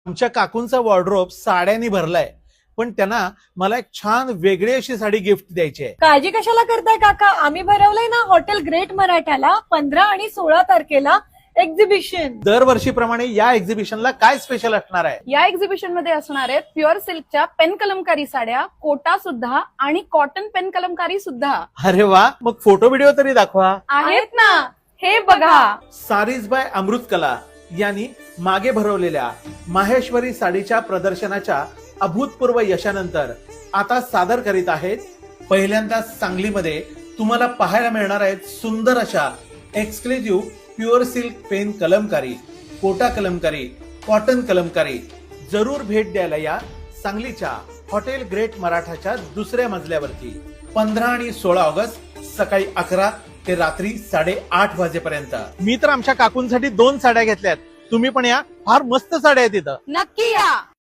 आमच्या काकूंचा वॉर्डरोब साड्यांनी भरलाय, पण त्यांना मला एक छान वेगळी अशी साडी गिफ्ट द्यायची आहे. काळजी कशाला करताय काका, आम्ही भरवलंय ना हॉटेल ग्रेट मराठाला 15 आणि 16 तारखेला एक्झिबिशन. दरवर्षीप्रमाणे या एक्झिबिशनला काय स्पेशल असणार आहे? या एक्झिबिशन मध्ये असणार आहेत प्युअर सिल्कच्या पेन कलमकारी साड्या, कोटा सुद्धा आणि कॉटन पेन कलमकारी सुद्धा अरे वा, मग फोटो व्हिडिओ तरी दाखवा. आहेत ना, हे बघा. सारीज बाय अमृत कला यांनी मागे भरवलेल्या माहेश्वरी साडीच्या प्रदर्शनाच्या अभूतपूर्व यशानंतर आता सादर करीत आहेत. पहिल्यांदा सांगलीमध्ये तुम्हाला पाहायला मिळणार आहेत सुंदर अशा exclusive pure silk pen kalamkari, Kota kalamkari, cotton kalamkari. जरूर भेट द्यायला या सांगलीच्या हॉटेल ग्रेट मराठाच्या दुसऱ्या मजल्यावरती 15 आणि 16 ऑगस्ट सकाळी 11 ते रात्री 8:30 वाजेपर्यंत. मी तर आमच्या काकूंसाठी 2 साड्या घेतल्यात, तुम्ही पण या, फार मस्त साड्या आहेत तिथं. नक्की या.